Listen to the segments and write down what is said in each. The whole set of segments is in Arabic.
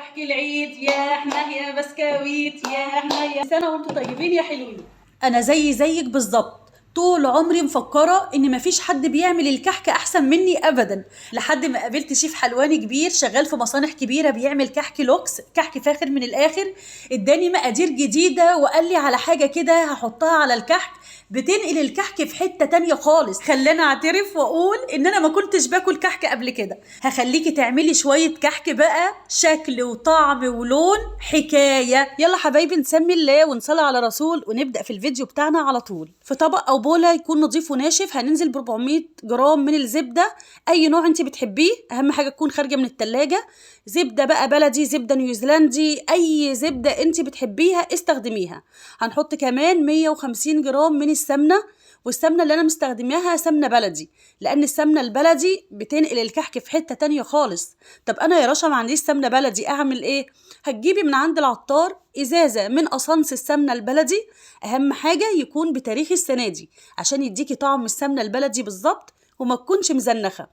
كحك العيد يا احنا يا بسكويت يا احنا يا سنة وانتم طيبين يا حلوين. انا زيك بالظبط. طول عمري مفكره ان مفيش حد بيعمل الكحك احسن مني ابدا، لحد ما قابلت شيف حلواني كبير شغال في مصانع كبيره بيعمل كحك لوكس، كحك فاخر من الاخر. اداني مقادير جديده وقال لي على حاجه كده هحطها على الكحك بتنقل الكحك في حته تانية خالص. خلاني اعترف واقول ان انا ما كنتش باكل كحك قبل كده. هخليكي تعملي شويه كحك بقى شكل وطعم ولون حكايه. يلا حبايبي نسمي الله ونصلي على رسول ونبدا في الفيديو بتاعنا على طول. في طبق او بوله يكون نظيف وناشف هننزل ب 400 جرام من الزبده، اي نوع انت بتحبيه، اهم حاجه تكون خارجه من التلاجة. زبده بقى بلدي، زبده نيوزيلندي، اي زبده انت بتحبيها استخدميها. هنحط كمان 150 جرام من السمنه، والسمنه اللي انا مستخدماها سمنه بلدي، لان السمنه البلدي بتنقل الكحك في حته تانية خالص. طب انا يا رشا ما عنديش سمنه بلدي، اعمل ايه؟ هتجيبي من عند العطار ازازه من قصنص السمنه البلدي، اهم حاجه يكون بتاريخ السنه دي عشان يديكي طعم السمنه البلدي بالظبط وما تكونش مزنخه.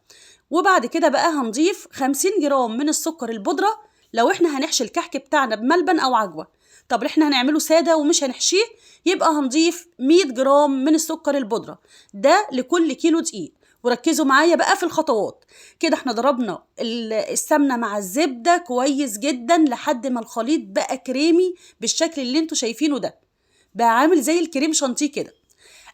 وبعد كده بقى هنضيف 50 جرام من السكر البودره لو احنا هنحشي الكحك بتاعنا بملبن او عجوه. طب احنا هنعمله ساده ومش هنحشيه، يبقى هنضيف 100 جرام من السكر البودره، ده لكل كيلو دقيق. وركزوا معايا بقى في الخطوات. كده احنا ضربنا السمنه مع الزبده كويس جدا لحد ما الخليط بقى كريمي بالشكل اللي انتوا شايفينه ده، بقى عامل زي الكريم شانتيه كده.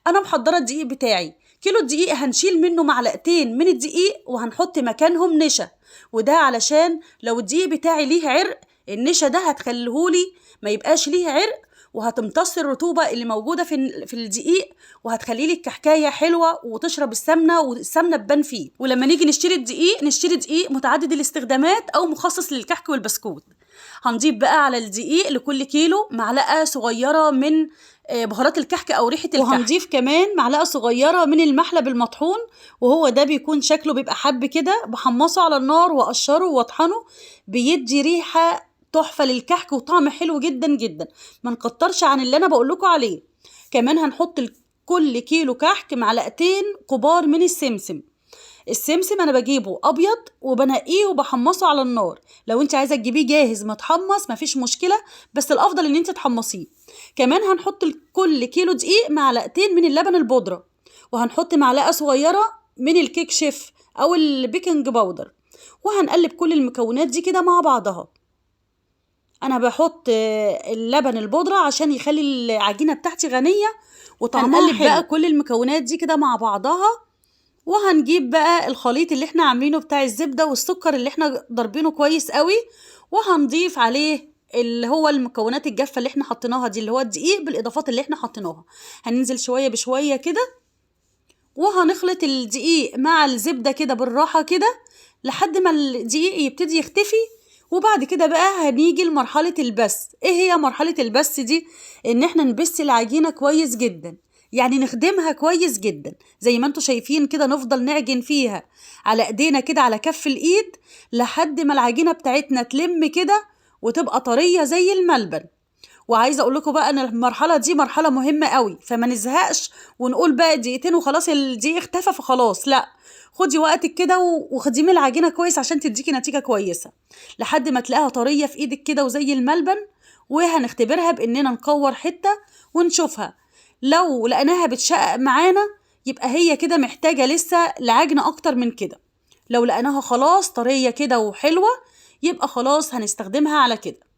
انا محضره الدقيق بتاعي، كيلو الدقيق هنشيل منه معلقتين من الدقيق وهنحط مكانهم نشا، وده علشان لو الدقيق بتاعي ليه عرق النشا ده هتخليهولي ما يبقاش ليه عرق، وهتمتص الرطوبه اللي موجوده في الدقيق، وهتخلي لي الكحكايه حلوه وتشرب السمنه والسمنه تبان فيه. ولما نيجي نشتري الدقيق نشتري دقيق متعدد الاستخدامات او مخصص للكحك والبسكوت. هنضيف بقى على الدقيق لكل كيلو معلقه صغيره من بهارات الكحك او ريحه الكحك، وهنضيف كمان معلقه صغيره من المحلب المطحون، وهو ده بيكون شكله بيبقى حب كده، بحمصه على النار واقشره واطحنه، بيدي ريحه تحفه للكحك وطعم حلو جدا جدا. ما نكترش عن اللي انا بقول لكم عليه. كمان هنحط كل كيلو كحك معلقتين كبار من السمسم. السمسم انا بجيبه ابيض وبنقيه وبحمصه على النار، لو انت عايزه تجيبيه جاهز متحمص مفيش مشكله، بس الافضل ان انت تحمصيه. كمان هنحط كل كيلو دقيق معلقتين من اللبن البودره، وهنحط معلقه صغيره من الكيك شيف او البيكنج باودر، وهنقلب كل المكونات دي كده مع بعضها. انا بحط اللبن البودره عشان يخلي العجينه بتاعتي غنيه وطعمها حلو. بقى كل المكونات دي كده مع بعضها، وهنجيب بقى الخليط اللي احنا عاملينه بتاع الزبدة والسكر اللي احنا ضربينه كويس قوي، وهنضيف عليه اللي هو المكونات الجافة اللي احنا حطيناها دي، اللي هو الدقيق بالاضافات اللي احنا حطيناها. هننزل شوية بشوية كده، وهنخلط الدقيق مع الزبدة كده بالراحة كده لحد ما الدقيق يبتدي يختفي. وبعد كده بقى هنيجي لمرحلة البس. ايه هي مرحلة البس دي؟ ان احنا نبس العجينة كويس جدا، يعني نخدمها كويس جدا زي ما انتوا شايفين كده، نفضل نعجن فيها على ايدينا كده على كف الايد لحد ما العجينة بتاعتنا تلم كده وتبقى طرية زي الملبن. وعايزه اقول لكم بقى ان المرحله دي مرحله مهمه قوي، فما نزهقش ونقول بقى دقيقتين وخلاص الدقيق اختفى فخلاص، لا، خدي وقتك كده وخديمي العجينه كويس عشان تديكي نتيجه كويسه لحد ما تلاقيها طريه في ايدك كده وزي الملبن. وهنختبرها باننا نكور حته ونشوفها، لو لقيناها بتشقق معانا يبقى هي كده محتاجه لسه لعجنه اكتر من كده. لو لقيناها خلاص طريه كده وحلوه يبقى خلاص هنستخدمها على كده.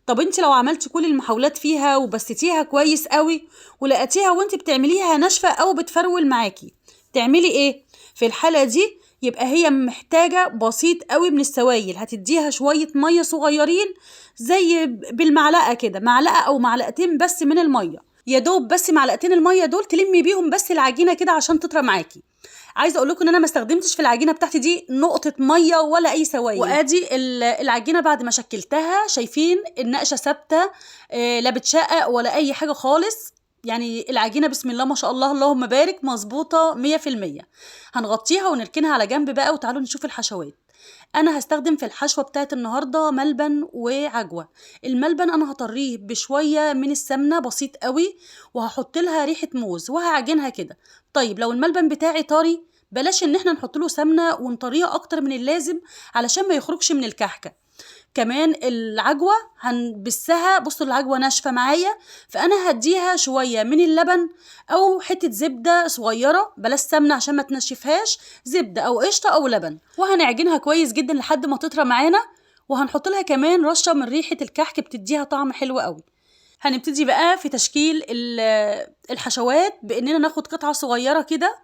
طب انت لو عملتي كل المحاولات فيها وبستيها كويس قوي ولقيتيها وانت بتعمليها ناشفه او بتفرول معاكي، تعملي ايه في الحاله دي؟ يبقى هي محتاجه بسيط قوي من السوائل، هتديها شويه ميه صغيرين زي بالمعلقه كده، معلقه او معلقتين بس من الميه، يا دوب بس معلقتين الميه دول تلمي بيهم بس العجينه كده عشان تطرى معاكي. عايزه اقول لكم ان انا ما استخدمتش في العجينه بتاعتي دي نقطه ميه ولا اي سوائل. وادي العجينه بعد ما شكلتها، شايفين النقشه ثابته، لا بتشقق ولا اي حاجه خالص، يعني العجينه بسم الله ما شاء الله اللهم بارك مظبوطه 100%. هنغطيها ونركنها على جنب بقى، وتعالوا نشوف الحشوات. انا هستخدم في الحشوه بتاعت النهارده ملبن وعجوه. الملبن انا هطريه بشويه من السمنه بسيط قوي، وهحط لها ريحه موز وهعجنها كده. طيب لو الملبن بتاعي طري بلاش ان احنا نحط له سمنه ونطريه اكتر من اللازم علشان ما يخرجش من الكحكه. كمان العجوة هنبسها، بصوا العجوة ناشفة معايا، فأنا هديها شوية من اللبن أو حتة زبدة صغيرة، بلاش سمنة عشان ما تنشفهاش، زبدة أو قشطة أو لبن، وهنعجنها كويس جدا لحد ما تطرى معانا، وهنحط لها كمان رشة من ريحة الكحك بتديها طعم حلو قوي. هنبتدي بقى في تشكيل الحشوات بإننا ناخد قطعة صغيرة كده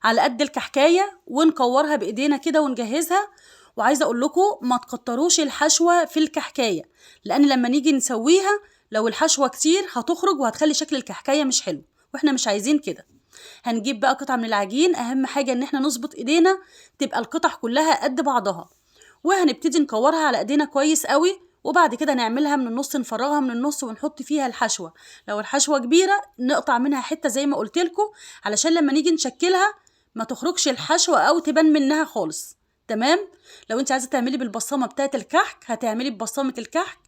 على قد الكحكاية ونكورها بإيدينا كده ونجهزها. وعايزة أقول لكم ما تكتروش الحشوة في الكحكاية، لأن لما نيجي نسويها لو الحشوة كتير هتخرج وهتخلي شكل الكحكاية مش حلو، واحنا مش عايزين كده. هنجيب بقى قطعة من العجين، أهم حاجة إن احنا نظبط إيدينا تبقى القطع كلها قد بعضها، وهنبتدي نكورها على إيدينا كويس قوي، وبعد كده نعملها من النص، نفرغها من النص ونحط فيها الحشوة. لو الحشوة كبيرة نقطع منها حتة زي ما قلت لكم، علشان لما نيجي نشكلها ما تخرجش الحشوة أو تبان منها خالص. تمام. لو انت عايزة تعملي بالبصامة بتاعت الكحك هتعملي ببصامة الكحك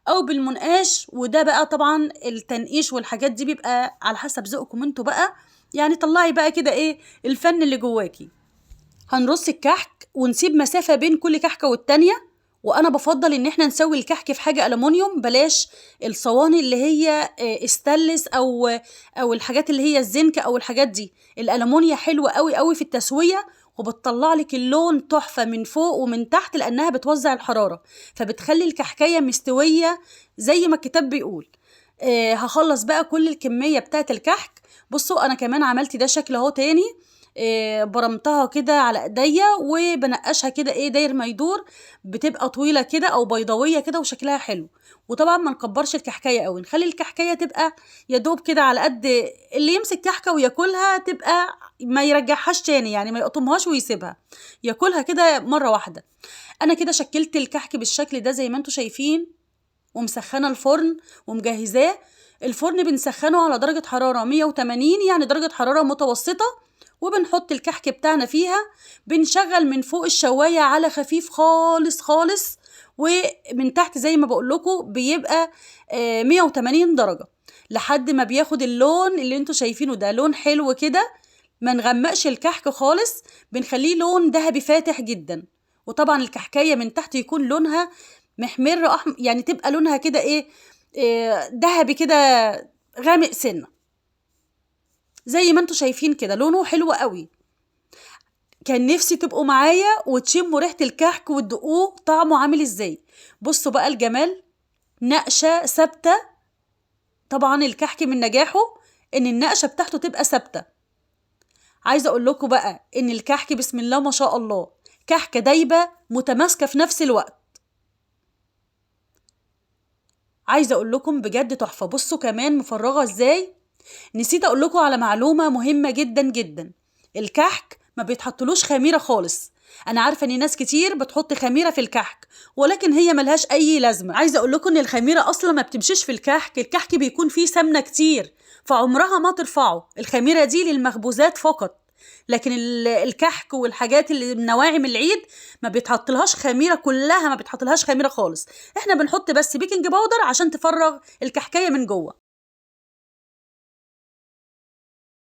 أو بالمنقاش، وده بقى طبعا التنقيش والحاجات دي بيبقى على حسب ذوقكم انتوا بقى، يعني طلعي بقى كده ايه الفن اللي جواكي. هنرص الكحك ونسيب مسافة بين كل كحكة والتانية، وانا بفضل ان احنا نسوي الكحك في حاجة ألمونيوم، بلاش الصواني اللي هي استانلس او الحاجات اللي هي الزنك او الحاجات دي. الألمونيا حلوة قوي قوي في التسوية، وبتطلع لك اللون تحفة من فوق ومن تحت، لانها بتوزع الحرارة فبتخلي الكحكاية مستوية زي ما الكتاب بيقول. هخلص بقى كل الكمية بتاعت الكحك. بصوا انا كمان عملت ده شكل اهو تاني، برمتها كده على ايديا وبنقشها كده ايه داير ما يدور، بتبقى طويله كده او بيضاويه كده وشكلها حلو. وطبعا ما نكبرش الكحكايه قوي، نخلي الكحكايه تبقى يا دوب كده على قد اللي يمسك كحكه وياكلها، تبقى ما يرجعهاش تاني، يعني ما يقطمهاش ويسيبها، ياكلها كده مره واحده. انا كده شكلت الكحك بالشكل ده زي ما انتم شايفين، ومسخنه الفرن ومجهزاه. الفرن بنسخنه على درجه حراره 180، يعني درجه حراره متوسطه، وبنحط الكحك بتاعنا فيها، بنشغل من فوق الشواية على خفيف خالص خالص، ومن تحت زي ما بقول لكم بيبقى 180 درجة لحد ما بياخد اللون اللي انتوا شايفينه ده، لون حلو كده. ما نغمقش الكحك خالص، بنخليه لون ذهبي فاتح جدا. وطبعا الكحكاية من تحت يكون لونها محمر يعني تبقى لونها كده ايه ذهبي كده غامق سنة زي ما انتوا شايفين كده، لونه حلو قوي. كان نفسي تبقوا معايا وتشموا ريحة الكحك وتدقوه طعمه عامل ازاي. بصوا بقى الجمال، نقشة ثابتة. طبعا الكحك من نجاحه ان النقشة بتاعته تبقى ثابتة. عايزة اقول لكم بقى ان الكحك بسم الله ما شاء الله كحكة دايبة متماسكة في نفس الوقت. عايزة اقول لكم بجد تحفة. بصوا كمان مفرغة ازاي. نسيت اقول لكم على معلومة مهمة جدا جدا، الكحك ما بيتحطلوش خميرة خالص. انا عارفة ان ناس كتير بتحط خميرة في الكحك، ولكن هي ملهاش اي لازمة. عايزة اقول لكم ان الخميرة اصلا ما بتمشيش في الكحك، الكحك بيكون فيه سمنة كتير فعمرها ما ترفعه. الخميرة دي للمخبوزات فقط، لكن الكحك والحاجات اللي من نواعم العيد ما بيتحطلهاش خميرة، كلها ما بيتحطلهاش خميرة خالص. احنا بنحط بس بيكنج باودر عشان تفرغ الكحكاية من جوه.